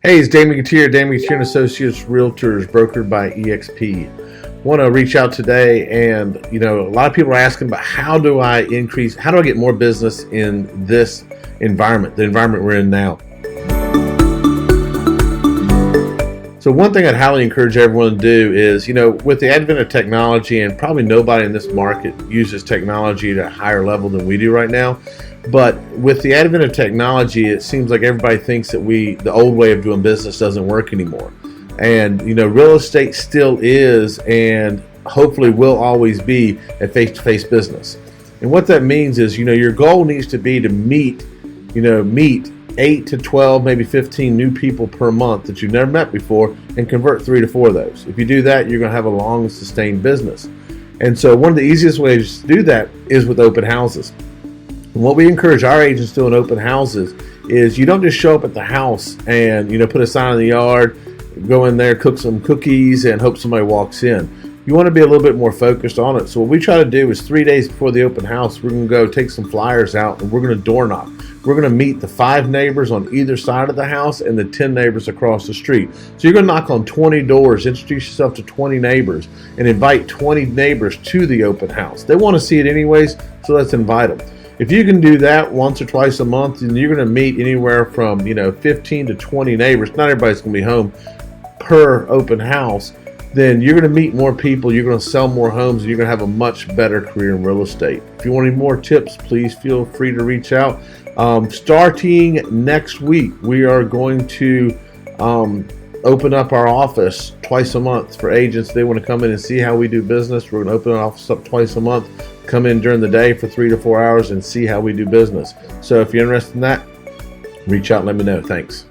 Hey, it's Damon Gettier, Damon Gettier and Associates Realtors, brokered by EXP. Want to reach out today, and a lot of people are asking about how do I get more business in this environment, the environment we're in now. So one thing I'd highly encourage everyone to do is, with the advent of technology, and probably nobody in this market uses technology at a higher level than we do right now. But with the advent of technology, it seems like everybody thinks that the old way of doing business doesn't work anymore. And, real estate still is and hopefully will always be a face-to-face business. And what that means is, your goal needs to be to meet 8 to 12, maybe 15 new people per month that you've never met before and convert 3 to 4 of those. If you do that, you're going to have a long and sustained business. And so one of the easiest ways to do that is with open houses. And what we encourage our agents to do in open houses is you don't just show up at the house and put a sign in the yard, go in there, cook some cookies, and hope somebody walks in. You want to be a little bit more focused on it. So what we try to do is 3 days before the open house, we're going to go take some flyers out and we're going to door knock. We're going to meet the 5 neighbors on either side of the house and the 10 neighbors across the street. So you're going to knock on 20 doors, introduce yourself to 20 neighbors, and invite 20 neighbors to the open house. They want to see it anyways, so let's invite them. If you can do that once or twice a month, then you're going to meet anywhere from 15 to 20 neighbors. Not everybody's going to be home per open house. Then you're going to meet more people, you're going to sell more homes, and you're going to have a much better career in real estate. If you want any more tips, please feel free to reach out. Starting next week, we are going to open up our office twice a month for agents. They want to come in and see how we do business. We're going to open our office up twice a month, come in during the day for 3 to 4 hours and see how we do business. So if you're interested in that, reach out and let me know. Thanks.